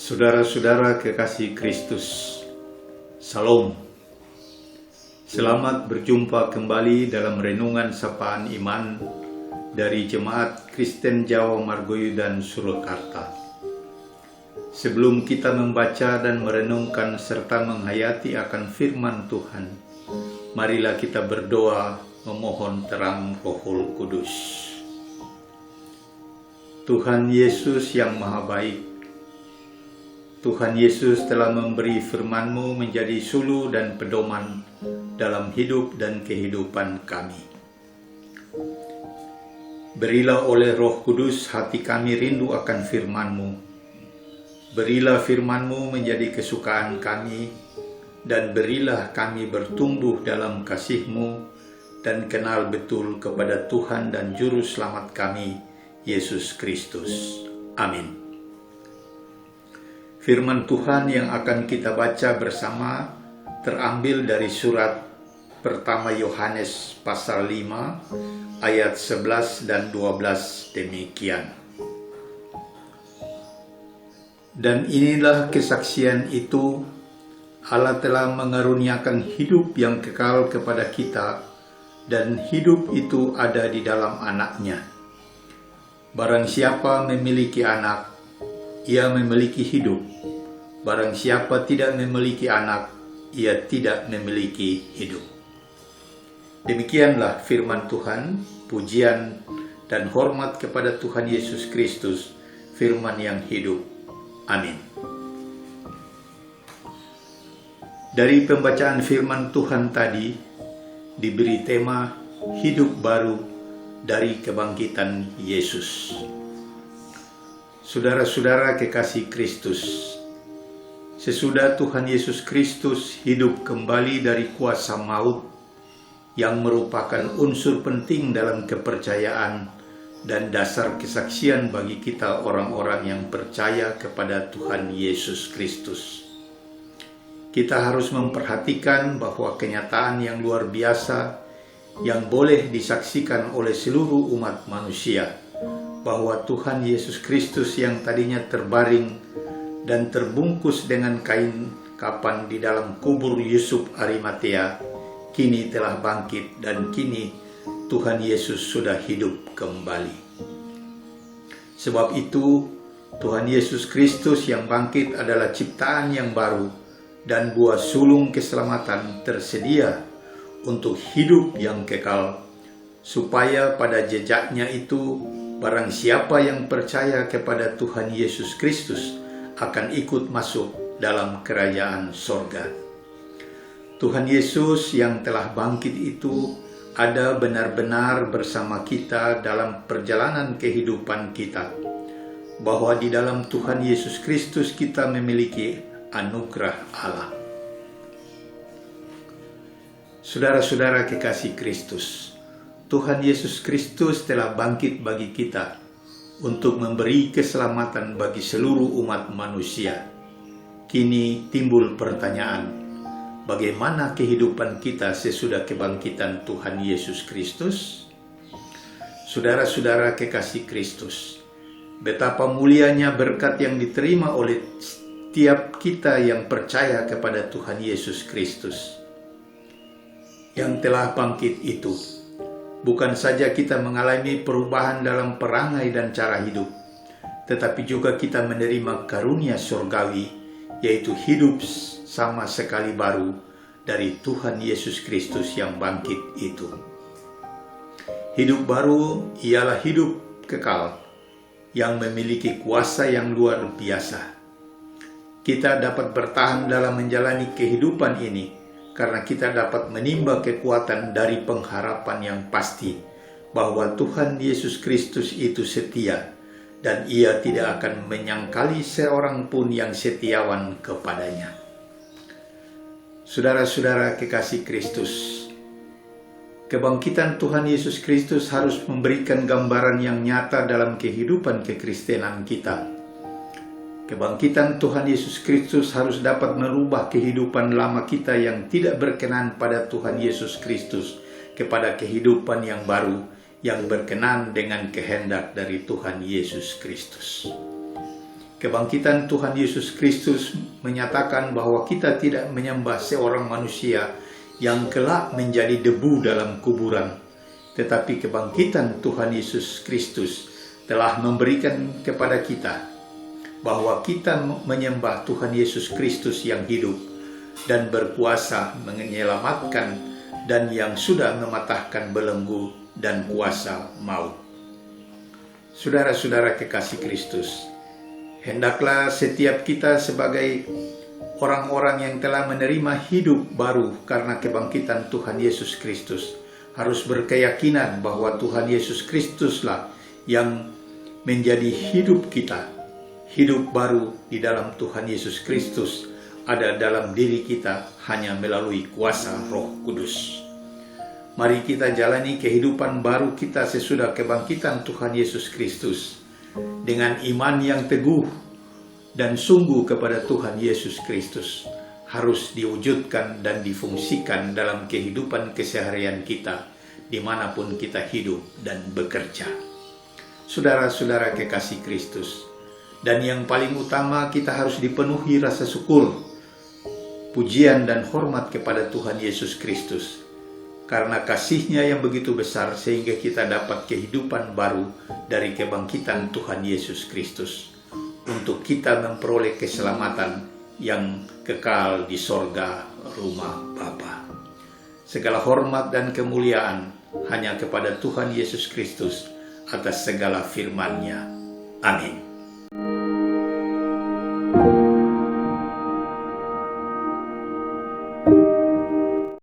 Saudara-saudara kekasih Kristus, Salam. Selamat berjumpa kembali dalam renungan sapaan iman dari Jemaat Kristen Jawa Margoyo Surakarta. Sebelum kita membaca dan merenungkan serta menghayati akan firman Tuhan, marilah kita berdoa memohon terang Rohul Kudus. Tuhan Yesus yang Maha Baik, Tuhan Yesus telah memberi firman-Mu menjadi sulu dan pedoman dalam hidup dan kehidupan kami. Berilah oleh Roh Kudus hati kami rindu akan firman-Mu. Berilah firman-Mu menjadi kesukaan kami, dan berilah kami bertumbuh dalam kasih-Mu dan kenal betul kepada Tuhan dan Juru Selamat kami, Yesus Kristus. Amin. Firman Tuhan yang akan kita baca bersama terambil dari surat pertama Yohanes pasal 5 ayat 11 dan 12 demikian. Dan inilah kesaksian itu, Allah telah mengaruniakan hidup yang kekal kepada kita, dan hidup itu ada di dalam Anak-Nya. Barang siapa memiliki Anak, ia memiliki hidup. Barang siapa tidak memiliki Anak, ia tidak memiliki hidup. Demikianlah firman Tuhan. Pujian dan hormat kepada Tuhan Yesus Kristus, firman yang hidup. Amin. Dari pembacaan firman Tuhan tadi diberi tema hidup baru dari kebangkitan Yesus. Saudara-saudara kekasih Kristus, sesudah Tuhan Yesus Kristus hidup kembali dari kuasa maut yang merupakan unsur penting dalam kepercayaan dan dasar kesaksian bagi kita orang-orang yang percaya kepada Tuhan Yesus Kristus, kita harus memperhatikan bahwa kenyataan yang luar biasa yang boleh disaksikan oleh seluruh umat manusia, bahwa Tuhan Yesus Kristus yang tadinya terbaring dan terbungkus dengan kain kapan di dalam kubur Yusuf Arimatea, kini telah bangkit dan kini Tuhan Yesus sudah hidup kembali. Sebab itu, Tuhan Yesus Kristus yang bangkit adalah ciptaan yang baru, dan buah sulung keselamatan tersedia untuk hidup yang kekal, supaya pada jejaknya itu barang siapa yang percaya kepada Tuhan Yesus Kristus akan ikut masuk dalam kerajaan sorga. Tuhan Yesus yang telah bangkit itu ada benar-benar bersama kita dalam perjalanan kehidupan kita, bahwa di dalam Tuhan Yesus Kristus kita memiliki anugerah Allah. Saudara-saudara kekasih Kristus, Tuhan Yesus Kristus telah bangkit bagi kita untuk memberi keselamatan bagi seluruh umat manusia. Kini timbul pertanyaan, bagaimana kehidupan kita sesudah kebangkitan Tuhan Yesus Kristus? Saudara-saudara kekasih Kristus, betapa mulianya berkat yang diterima oleh setiap kita yang percaya kepada Tuhan Yesus Kristus yang telah bangkit itu. Bukan saja kita mengalami perubahan dalam perangai dan cara hidup, tetapi juga kita menerima karunia surgawi, yaitu hidup sama sekali baru dari Tuhan Yesus Kristus yang bangkit itu. Hidup baru ialah hidup kekal yang memiliki kuasa yang luar biasa. Kita dapat bertahan dalam menjalani kehidupan ini karena kita dapat menimba kekuatan dari pengharapan yang pasti bahwa Tuhan Yesus Kristus itu setia, dan Ia tidak akan menyangkali seorang pun yang setiawan kepadanya. Saudara-saudara kekasih Kristus, kebangkitan Tuhan Yesus Kristus harus memberikan gambaran yang nyata dalam kehidupan kekristenan kita. Kebangkitan Tuhan Yesus Kristus harus dapat merubah kehidupan lama kita yang tidak berkenan pada Tuhan Yesus Kristus kepada kehidupan yang baru yang berkenan dengan kehendak dari Tuhan Yesus Kristus. Kebangkitan Tuhan Yesus Kristus menyatakan bahwa kita tidak menyembah seorang manusia yang kelak menjadi debu dalam kuburan, tetapi kebangkitan Tuhan Yesus Kristus telah memberikan kepada kita bahwa kita menyembah Tuhan Yesus Kristus yang hidup dan berkuasa menyelamatkan dan yang sudah mematahkan belenggu dan kuasa maut. Saudara-saudara kekasih Kristus, hendaklah setiap kita sebagai orang-orang yang telah menerima hidup baru karena kebangkitan Tuhan Yesus Kristus harus berkeyakinan bahwa Tuhan Yesus Kristuslah yang menjadi hidup kita. Hidup baru di dalam Tuhan Yesus Kristus ada dalam diri kita hanya melalui kuasa Roh Kudus. Mari kita jalani kehidupan baru kita sesudah kebangkitan Tuhan Yesus Kristus dengan iman yang teguh dan sungguh kepada Tuhan Yesus Kristus harus diwujudkan dan difungsikan dalam kehidupan keseharian kita dimanapun kita hidup dan bekerja. Saudara-saudara kekasih Kristus, dan yang paling utama kita harus dipenuhi rasa syukur, pujian dan hormat kepada Tuhan Yesus Kristus karena kasih-Nya yang begitu besar sehingga kita dapat kehidupan baru dari kebangkitan Tuhan Yesus Kristus untuk kita memperoleh keselamatan yang kekal di sorga rumah Bapa. Segala hormat dan kemuliaan hanya kepada Tuhan Yesus Kristus atas segala firman-Nya. Amin.